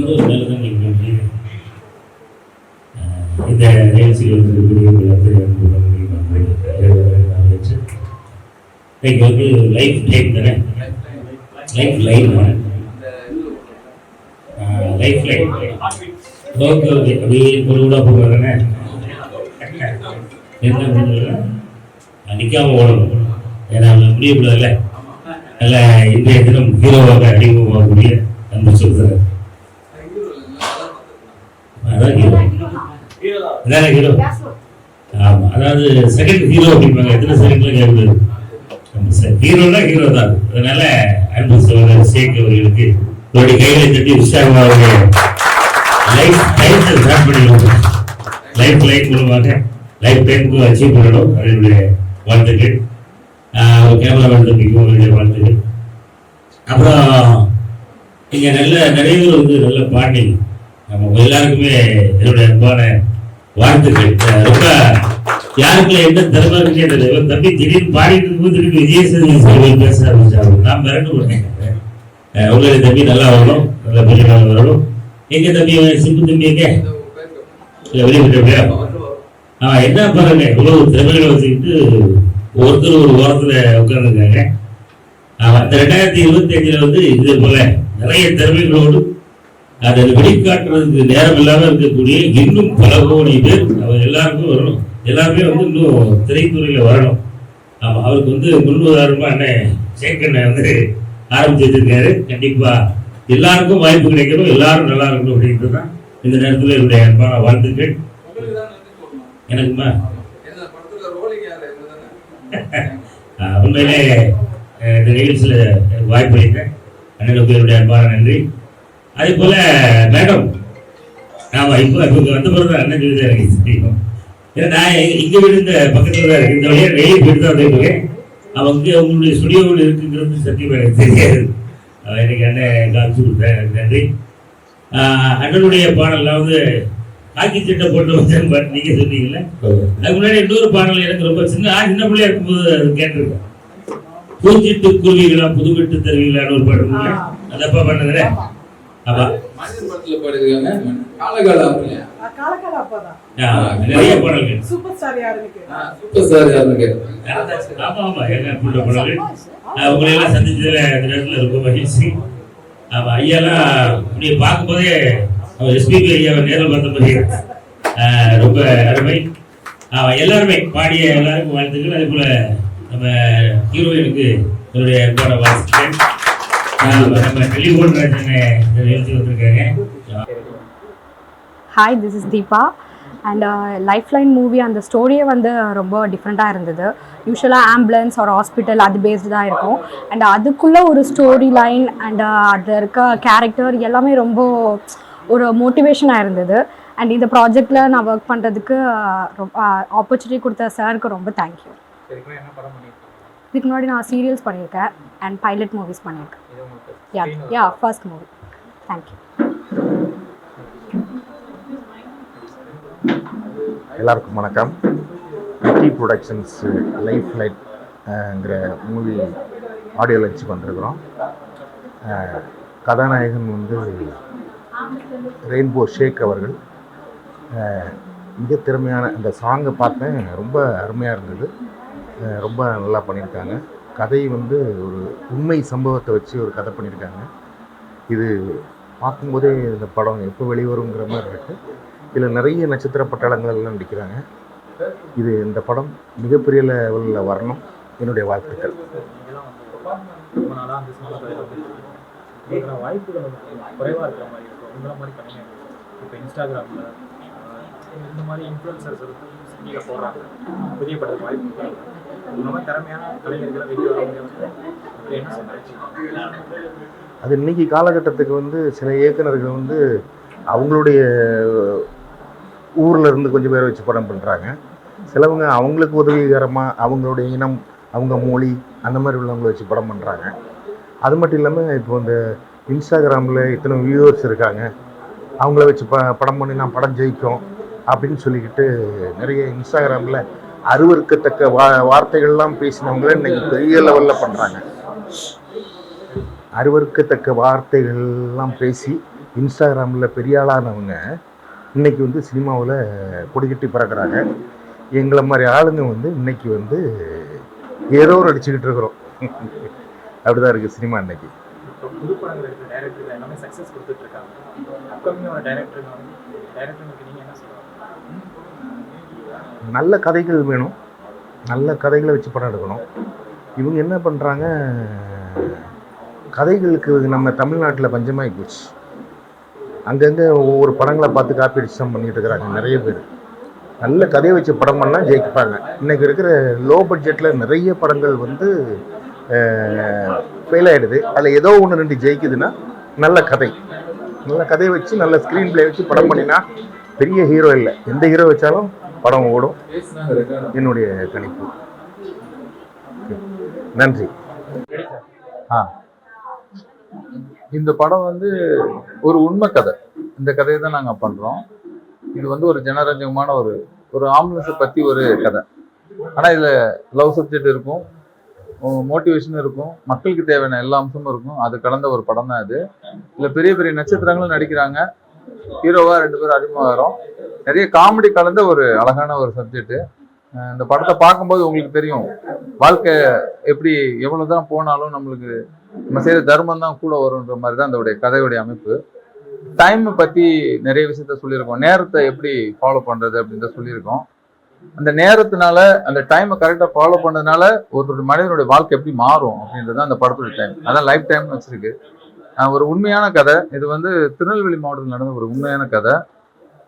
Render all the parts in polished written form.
100 மேலே தான் நீங்கள் இந்த நிகழ்ச்சியில் இருக்கக்கூடிய இன்னைக்கு வந்து லைஃப் டைம் தானே, life line life line. Okay okay, அப்படியே பொருளாக போகிறதானே என்ன பண்ணுறதுன்னா நிற்காம ஓடணும். ஏன்னா முடியக்கூடாதுல்ல. நல்லா இன்றைய தினம் ஹீரோவாக அறிமுகமாகக்கூடிய அன்பு சொல்கிறார். அதான் ஹீரோ, அதான ஹீரோ. ஆமாம், அதாவது செகண்ட் ஹீரோ அப்படிம்பாங்க. எத்தனை செகண்ட்ல கேட்குது ஹீரோனா ஹீரோ தான். அதனால அன்பு சகோதரர் சேக் அவர்களுக்கு அவருடைய கைகளை தட்டி உற்சாகமாக லைஃப் டைத்தை ஸ்டார்ட் பண்ணிடுவோம். லைஃப் லைன் மூலமாக லைஃப் டைமுக்கு அச்சீவ் பண்ணணும். அவருடைய வாழ்த்துக்கள். கேமராமேன் தம்பிக்கும் அவருடைய வாழ்த்துக்கள். அப்புறம் இங்கே நிறைய பேர் வந்து நல்ல பாட்டி. நம்ம எல்லாருக்குமே என்னுடைய அன்பான வாழ்த்துக்கள். ரொம்ப யாருக்குள்ள என்ன திறமை இருக்குன்னு தம்பி திடீர்னு பாடிட்டு இருக்கும்போது திடீர்னு விஜயசேதுபதி பேச ஆரம்பிச்சாங்க. நான் மிரண்டு போட்டேன். உங்களுடைய தம்பி நல்லா வரணும், நல்ல பெரிய வரணும். எங்க தம்பி சிம்பு தம்பி எங்க வெளியிட்டு என்ன பாருங்க, இவ்வளவு திறமைகளை வச்சுக்கிட்டு ஒருத்தர் ஒரு ஓரத்துல உட்கார்ந்துருக்காங்க. இந்த 2025 வந்து இதே போல நிறைய திறமைகளோடு அதை வெளிக்காட்டுறதுக்கு நேரம் இல்லாம இருக்கக்கூடிய இன்னும் பல கோடி பேர் அவர் எல்லாருக்கும் வரணும். எல்லாருமே வந்து இன்னும் திரைத்துறையில வரணும். ஆமா, அவருக்கு வந்து முன்னுதாரணமா அண்ணன் சேக்கண்ண வந்து ஆரம்பிச்சு வச்சிருக்காரு. கண்டிப்பா எல்லாருக்கும் வாய்ப்பு கிடைக்கணும், எல்லாரும் நல்லா இருக்கணும் அப்படின்றது தான் இந்த நேரத்தில் என்னுடைய அன்பான வாழ்த்துக்கள். எனக்குமா உண்மையிலே இந்த நிகழ்ச்சியில் வாய்ப்பு அளித்தேன் அண்ணனுக்கு என்னுடைய அன்பான நன்றி. அதே போல மேடம், ஆமா இப்போ வந்த பிறகு தான் அண்ணன் சொல்லி எனக்கு தெரியும். ஏன்னா நான் இங்க வீடு இந்த பக்கத்துல தான் இருக்கு. இந்த வழியா டெய்லி போயிட்டு தான் வந்துருக்கேன். அவங்க உங்களுடைய ஸ்டுடியோவில் இருக்குங்கிறது சத்தியமா எனக்கு தெரியாது. எனக்கு அண்ணன் காமிச்சு கொடுத்தேன், எனக்கு நன்றி. அண்ணனுடைய பாடல்லாம் வந்து காக்கி சட்டை போட்டு வச்சேன்னு பாட்டு நீங்க சொன்னீங்கல்ல. அதுக்கு முன்னாடி இன்னொரு பாடல் எனக்கு ரொம்ப சின்ன பிள்ளையா இருக்கும்போது கேட்டிருக்கேன். பூச்சிட்டு குருவிகளா புதுவிட்டு தருவீங்களான்னு ஒரு பாட்டு அதப்பா பண்ணதுல. அப்பா நிறைய பாடல்கள் உங்களை எல்லாம் சந்திச்சதுல இந்த நேரத்துல ரொம்ப மகிழ்ச்சி. ஆமா, ஐயாலாம் இப்படி பார்க்கும்போதே எஸ்பிபி ஐயாவை நேரில் பார்த்த மாதிரி ரொம்ப அருமை. எல்லாருமே பாடிய எல்லாருக்கும் வாழ்த்துக்கள். அதே போல நம்ம ஹீரோயினுக்கு என்னுடைய அன்பான வாழ்த்துக்கள். நம்ம டெலிஃபோன் ராஜனை எழுதி வந்திருக்காங்க. Hi, this is Deepa. And life line movie அந்த ஸ்டோரியே வந்து ரொம்ப டிஃப்ரெண்ட்டாக இருந்தது. யூஸ்வலாக ஆம்புலன்ஸ் ஒரு ஹாஸ்பிட்டல் அது பேஸ்டு தான் இருக்கும். அண்ட் அதுக்குள்ளே ஒரு ஸ்டோரி லைன் அண்ட் அதில் இருக்க கேரக்டர் எல்லாமே ரொம்ப ஒரு மோட்டிவேஷனாக இருந்தது. அண்ட் இந்த ப்ராஜெக்டில் நான் ஒர்க் பண்ணுறதுக்கு ரொம்ப ஆப்பர்ச்சுனிட்டி கொடுத்த சாருக்கு ரொம்ப தேங்க்யூ. இதுக்கு முன்னாடி நான் சீரியல்ஸ் பண்ணியிருக்கேன் அண்ட் பைலட் மூவிஸ் பண்ணியிருக்கேன். Yeah first movie. தேங்க்யூ. எல்லாருக்கும் வணக்கம். விக்கி ப்ரொடக்ஷன்ஸ் லைஃப் லைட்ங்கிற மூவி ஆடியோ லான்ச் பண்ணிருக்கிறோம். கதாநாயகன் வந்து ரெயின்போ ஷேக் அவர்கள். மிக திறமையான அந்த சாங்கை பார்த்தேன், ரொம்ப அருமையாக இருந்தது. ரொம்ப நல்லா பண்ணியிருக்காங்க. கதை வந்து ஒரு உண்மை சம்பவத்தை வச்சு ஒரு கதை பண்ணியிருக்காங்க. இது பார்க்கும்போதே இந்த படம் எப்போ வெளிவருங்கிற மாதிரி இருக்குது. இதில் நிறைய நட்சத்திர பட்டாளங்கள்லாம் நடிக்கிறாங்க. இந்த படம் மிகப்பெரிய லெவலில் வரணும். என்னுடைய வாழ்த்துக்கள். வாய்ப்புகள் குறைவாக இருக்கிற மாதிரி இருக்கும். இந்த மாதிரி கம்மியாக இருக்கும். இப்போ இன்ஸ்டாகிராமில் இந்த மாதிரி இன்ஃப்ளூயன்சர்ஸ் நீங்கள் போடுறாங்க, புதிய படத்துக்கு வாய்ப்பு. இந்த மாதிரி திறமையான கலைஞர்களை வெளியே வரவங்க என்ன சொல்கிறாங்க? அது இன்றைக்கி காலகட்டத்துக்கு வந்து சில இயக்குநர்கள் வந்து அவங்களுடைய ஊரில் இருந்து கொஞ்சம் பேரை வச்சு படம் பண்ணுறாங்க. சிலவங்க அவங்களுக்கு உதவிகரமாக அவங்களுடைய இனம், அவங்க மொழி, அந்த மாதிரி உள்ளவங்களை வச்சு படம் பண்ணுறாங்க. அது மட்டும் இல்லாமல் இப்போ இந்த இன்ஸ்டாகிராமில் இத்தனை வியூவர்ஸ் இருக்காங்க, அவங்கள வச்சு படம் பண்ணி நான் படம் ஜெயிக்கும் அப்படின்னு சொல்லிக்கிட்டு நிறைய இன்ஸ்டாகிராமில் அருவருக்கத்தக்க வார்த்தைகள்லாம் பேசினவங்கள இன்றைக்கி பெரிய லெவலில் பண்ணுறாங்க. அருவருக்கத்தக்க வார்த்தைகள்லாம் பேசி இன்ஸ்டாகிராமில் பெரிய ஆளானவங்க இன்றைக்கி வந்து சினிமாவில் கொடிக்கட்டி பறக்கிறாங்க. எங்களை மாதிரி ஆளுங்க வந்து இன்றைக்கி வந்து ஏதோ ஒரு அடிச்சுக்கிட்டு இருக்கிறோம். அப்படி தான் இருக்குது சினிமா இன்றைக்கி. இப்போ புது படங்கள் இருக்கிற டைரக்டர்கள் எல்லாமே சக்ஸஸ் கொடுத்துட்டு இருக்காங்க. அப்கமிங்கான டைரக்டருக்கு நீங்கள் என்ன சொல்லுவாங்க? நல்ல கதைகள் வேணும், நல்ல கதைகளை வச்சு படம் எடுக்கணும். இவங்க என்ன பண்ணுறாங்க, கதைகளுக்கு நம்ம தமிழ்நாட்டில் பஞ்சமாகி போச்சு. அங்கங்கே ஒவ்வொரு படங்களை பார்த்து காப்பி அடிச்சு தான் பண்ணிகிட்டு இருக்கிறாங்க நிறைய பேர். நல்ல கதையை வச்சு படம் பண்ணால் ஜெயிப்பாங்க. இன்றைக்கி இருக்கிற லோ பட்ஜெட்டில் நிறைய படங்கள் வந்து ஃபெயில் ஆகிடுது. அதில் ஏதோ ஒன்று ரெண்டு ஜெயிக்குதுன்னா நல்ல கதையை வச்சு நல்ல ஸ்க்ரீன் பிளே வச்சு படம் பண்ணினா பெரிய ஹீரோ இல்லை, எந்த ஹீரோ வச்சாலும் படம் ஓடும். என்னுடைய கணிப்பு. நன்றி. இந்த படம் வந்து ஒரு உண்மை கதை. இந்த கதையை தான் நாங்கள் பண்ணுறோம். இது வந்து ஒரு ஜனரஞ்சகமான ஒரு ஆம்புலன்ஸை பற்றி ஒரு கதை. ஆனால் இதில் லவ் சப்ஜெக்ட் இருக்கும், மோட்டிவேஷன் இருக்கும், மக்களுக்கு தேவையான எல்லா அம்சமும் இருக்கும். அது கடந்த ஒரு படம் தான் இது. இதில் பெரிய பெரிய நட்சத்திரங்களும் நடிக்கிறாங்க. ஹீரோவாக 2 பேரும் அறிமுகம். நிறைய காமெடி கலந்த ஒரு அழகான ஒரு சப்ஜெக்ட். இந்த படத்தை பார்க்கும்போது உங்களுக்கு தெரியும், வாழ்க்கை எப்படி எவ்வளவுதான் போனாலும் நம்மளுக்கு நம்ம செய்யற தர்மம் தான் கூட வரும்ன்ற மாதிரி தான் அதோடைய கதையுடைய அமைப்பு. டைம் பத்தி நிறைய விஷயத்த சொல்லியிருக்கோம். நேரத்தை எப்படி ஃபாலோ பண்றது அப்படின்றத சொல்லியிருக்கோம். அந்த நேரத்தினால அந்த டைமை கரெக்டா ஃபாலோ பண்ணதுனால ஒரு மனிதனுடைய வாழ்க்கை எப்படி மாறும் அப்படின்றது அந்த படத்துடைய டைம். அதான் லைஃப் டைம்னு வச்சிருக்கு. ஒரு உண்மையான கதை. இது வந்து திருநெல்வேலி மாவட்டத்தில் நடந்த ஒரு உண்மையான கதை.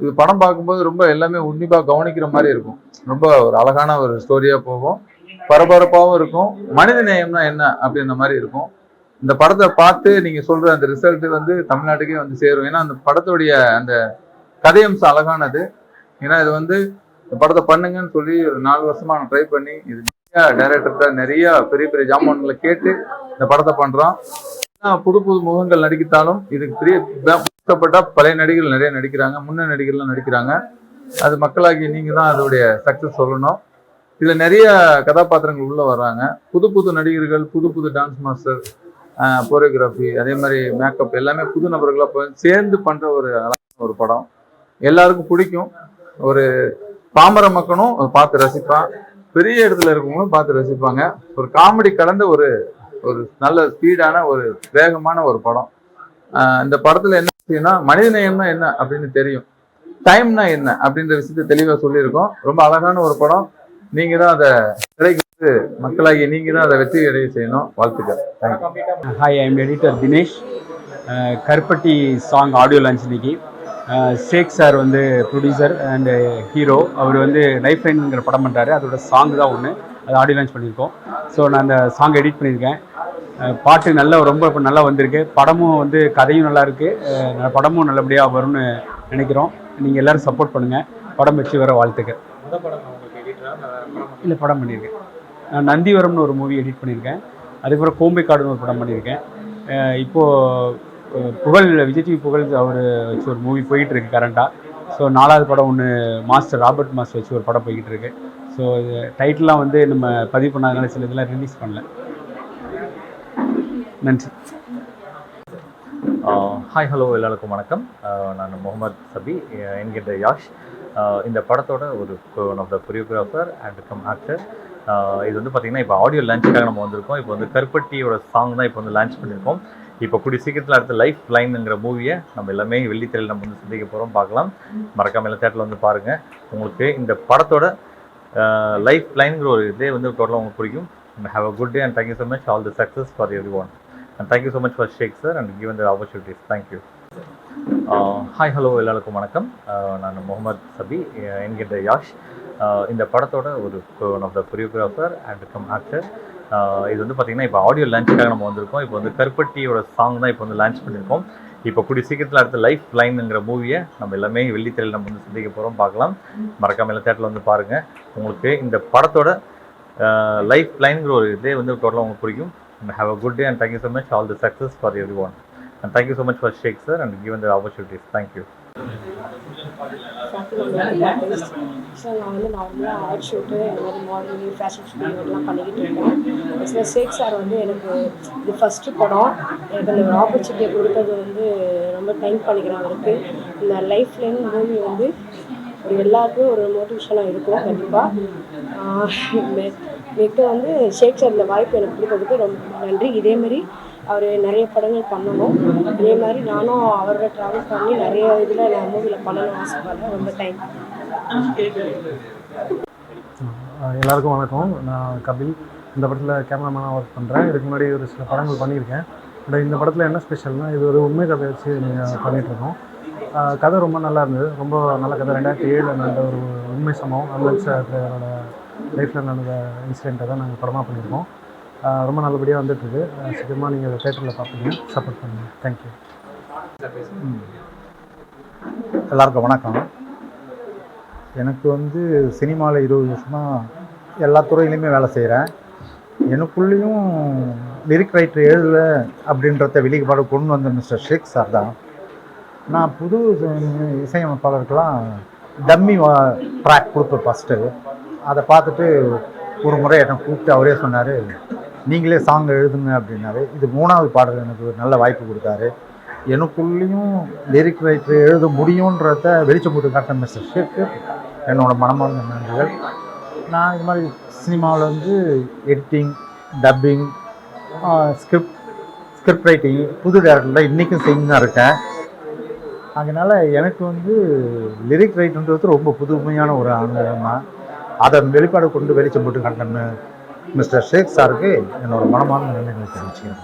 இது படம் பார்க்கும்போது ரொம்ப எல்லாமே உன்னிப்பாக கவனிக்கிற மாதிரி இருக்கும். ரொம்ப ஒரு அழகான ஒரு ஸ்டோரியா போகும், பரபரப்பாகவும் இருக்கும். மனித நேயம்னா என்ன அப்படின்ற மாதிரி இருக்கும். இந்த படத்தை பார்த்து நீங்க சொல்ற அந்த ரிசல்ட் வந்து தமிழ்நாட்டுக்கே வந்து சேரும். ஏன்னா அந்த படத்துடைய அந்த கதையம்சம் அழகானது. ஏன்னா இது வந்து இந்த படத்தை பண்ணுங்கன்னு சொல்லி ஒரு 4 வருஷமா நான் ட்ரை பண்ணி இது நிறைய டைரக்டர்கிட்ட நிறைய பெரிய பெரிய ஜாமான்களை கேட்டு இந்த படத்தை பண்றோம். புது புது முகங்கள் நடித்தாலும் இதுக்கு பெரிய பழைய நடிகர்கள் நிறைய நடிக்கிறாங்க, முன்ன நடிகர்லாம் நடிக்கிறாங்க. அது மக்களாகி நீங்க தான் அதோடைய சக்சஸ் சொல்லணும். இதுல நிறைய கதாபாத்திரங்கள் உள்ள வர்றாங்க. புது புது நடிகர்கள், புது புது டான்ஸ் மாஸ்டர், கோரியோகிராஃபி, அதே மாதிரி மேக்கப் எல்லாமே புது நபர்களாக சேர்ந்து பண்ற ஒரு படம். எல்லாருக்கும் பிடிக்கும். ஒரு பாமர மக்களும் பார்த்து ரசிப்பான், பெரிய இடத்துல இருக்கவங்களும் பார்த்து ரசிப்பாங்க. ஒரு காமெடி கலந்த ஒரு நல்ல ஸ்பீடான ஒரு வேகமான ஒரு படம். இந்த படத்துல என்ன செய்யணும்னா மனித நேயம்னா என்ன அப்படின்னு தெரியும், டைம்னா என்ன அப்படின்ற விஷயத்த தெளிவா சொல்லியிருக்கோம். ரொம்ப அழகான ஒரு படம். நீங்க தான் அதை திரைக்கு வந்து மக்களாகி நீங்க தான் அதை வெற்றி அடைய செய்யணும். வாழ்த்துக்கள். Hi, I am editor Dinesh. கருப்பட்டி சாங் ஆடியோ லான்ச் இன்னைக்கு. ஷேக் சார் வந்து ப்ரொடியூசர் அண்டு ஹீரோ. அவர் வந்து லைஃப் லைன்ங்கிற படம் பண்ணுறாரு. அதோட சாங் தான் ஒன்று, அது ஆடியோ லான்ச் பண்ணியிருக்கோம். ஸோ நான் அந்த சாங் எடிட் பண்ணியிருக்கேன். பாட்டு ரொம்ப நல்லா வந்திருக்கு. படமும் வந்து கதையும் நல்லா இருக்குது. படமும் நல்லபடியாக வரும்னு நினைக்கிறோம். நீங்கள் எல்லோரும் சப்போர்ட் பண்ணுங்கள். படம் வச்சு வர வாழ்த்துக்கள். இல்லை, படம் பண்ணியிருக்கேன். நான் நந்திவரம்னு ஒரு மூவி எடிட் பண்ணியிருக்கேன். அதுக்கப்புறம் கோம்பைக்காடுன்னு ஒரு படம் பண்ணியிருக்கேன். இப்போது புகழ், விஜய் டிவி புகழ் அவர் வச்சு ஒரு மூவி போய்கிட்டு இருக்கு கரண்டாக. ஸோ 4வது படம் ஒன்று ராபர்ட் மாஸ்டர் வச்சு ஒரு படம் போய்கிட்டு இருக்கு. ஸோ டைட்டிலாம் வந்து நம்ம பதிவு பண்ணாதனால சில இதெல்லாம் ரிலீஸ் பண்ணல. நன்றி. ஹாய், ஹலோ, எல்லாருக்கும் வணக்கம். நான் முகமது சபி என்கின்ற யாஷ். இந்த படத்தோட one of the choreographer and cum actor. இது வந்து பார்த்திங்கன்னா இப்போ ஆடியோ லான்ச்சுக்காக நம்ம வந்திருக்கோம். இப்போ வந்து கருப்பட்டியோட சாங் தான் இப்போ வந்து லான்ச் பண்ணியிருக்கோம். இப்போ கூடிய சீக்கிரத்தில் அடுத்த லைஃப் லைனுங்கிற மூவியை நம்ம எல்லாமே வெள்ளித்திரையில் நம்ம வந்து சந்திக்க போகிறோம். பார்க்கலாம். மறக்காம எல்லா தேட்டரில் வந்து பாருங்கள். உங்களுக்கு இந்த படத்தோட லைஃப் லைனுங்கிற ஒரு இதே வந்து டோட்டலாக உங்களுக்கு பிடிக்கும். Have a good day and thank you so much. All the success for everyone. And thank you so much for Sheikh sir and given the opportunities. Thank you. Hi, hello, எல்லாருக்கும் வணக்கம். நான் முகமது சபி என்கின்ற யாஷ். இந்த படத்தோட one of the choreographer and cum actor. இது வந்து பார்த்திங்கன்னா இப்போ ஆடியோ லான்ச்சுக்காக நம்ம வந்திருக்கோம். இப்போ வந்து கருப்பட்டியோட சாங் தான் இப்போ வந்து லான்ச் பண்ணியிருக்கோம். இப்போ கூடிய சீக்கிரத்தில் அடுத்த லைஃப் லைனுங்கிற மூவியை நம்ம எல்லாமே வெள்ளித்திரையில் நம்ம வந்து சந்திக்க போகிறோம். பார்க்கலாம். மறக்காம எல்லா தேட்டரில் வந்து பாருங்கள். உங்களுக்கு இந்த படத்தோட லைஃப் லைனுங்கிற ஒரு இதே வந்து டோட்டலாக உங்களுக்கு பிடிக்கும். Have a good day and thank you so much. All the success for everyone. And thank you so much for Sheikh sir and given the opportunities. Thank you. So நான் வந்து நார்மலாக ஆர்ட் ஷூட்டு இந்த மாதிரி modelling fashion shooting இதெல்லாம் பண்ணிக்கிட்டு இருக்கேன். ஆக்சுவலாக ஷேக் sir வந்து எனக்கு இது ஃபஸ்ட்டு படம். எனக்கு அந்த ஒரு ஆப்பர்ச்சுனிட்டியை கொடுத்தது வந்து ரொம்ப தேங்க் பண்ணிக்கிறேன் அவருக்கு. இந்த லைஃப் லைன் மூவி வந்து ஒரு எல்லாருக்கும் ஒரு மோட்டிவேஷனாக இருக்கும் கண்டிப்பாக. மிக்க வந்து ஷேக் சார் இந்த வாய்ப்பு எனக்கு கொடுத்ததுக்கு ரொம்ப நன்றி. இதேமாரி அவர் நிறைய படங்கள் பண்ணணும். இதே மாதிரி நானும் அவரோட ட்ராவல் பண்ணி நிறைய இதில் நான் மூவியில் பண்ணணும்னு ஆசைப்படுறேன். ரொம்ப தேங்க்யூ. எல்லாருக்கும் வணக்கம். நான் கபில். இந்த படத்தில் கேமராமேனாக ஒர்க் பண்ணுறேன். இதுக்கு முன்னாடி ஒரு சில படங்கள் பண்ணியிருக்கேன். பட் இந்த படத்தில் என்ன ஸ்பெஷல்னால் இது ஒரு உண்மை கதை வச்சு நீங்கள் பண்ணிகிட்ருக்கோம். கதை ரொம்ப நல்லா இருந்தது. ரொம்ப நல்ல கதை. 2007 நடந்த ஒரு உண்மை சம்பவம் அவரோட லைஃப்பில் நடந்த இன்சிடெண்ட்டை தான் நாங்கள் படமாக பண்ணியிருக்கோம். ரொம்ப நல்லபடியாக வந்துட்டுருக்கு. சீக்கிரமாக நீங்கள் தேட்டரில் பார்ப்பீங்க. சப்போர்ட் பண்ணுங்கள். தேங்க்யூ. எல்லாருக்கும் வணக்கம். எனக்கு வந்து சினிமாவில் 20 வருஷமாக எல்லா துறையிலையுமே வேலை செய்கிறேன். எனக்குள்ளேயும் லிரிக் ரைட்டர் எழுதலை அப்படின்றத வெளிப்பாடு கொண்டு வந்த மிஸ்டர் ஷேக் சார் தான். நான் புது இசையமைப்பாளருக்கெல்லாம் டம்மி ட்ராக் கொடுப்பேன் ஃபஸ்ட்டு. அதை பார்த்துட்டு ஒரு முறை என்னை கூப்பிட்டு அவரே சொன்னார், நீங்களே சாங் எழுதுங்க அப்படின்னாரு. இது 3வது பாடல் எனக்கு ஒரு நல்ல வாய்ப்பு கொடுத்தாரு. எனக்குள்ளேயும் லிரிக் ரைட்டர் எழுத முடியுன்றத வெளிச்சம் போட்டு காட்டின மிஸ்டர் ஷேக்கு என்னோட மனமார்ந்த நன்றிகள். நான் இது மாதிரி சினிமாவில் வந்து எடிட்டிங், டப்பிங், ஸ்கிரிப்ட் ரைட்டிங், புது டேரக்டரில் இன்றைக்கும் செஞ்சு தான் இருக்கேன். அதனால் எனக்கு வந்து லிரிக் ரைட்டுன்றது ரொம்ப புதுமையான ஒரு அனுபவம் தான். அதை வெளிப்பாடு கொண்டு வெளிச்சம் போட்டு காட்டின மிஸ்டர் ஷேக் சாருக்கு என்னோட மனமார்ந்த நன்றிகளை தெரிவிச்சுக்கிறேன்.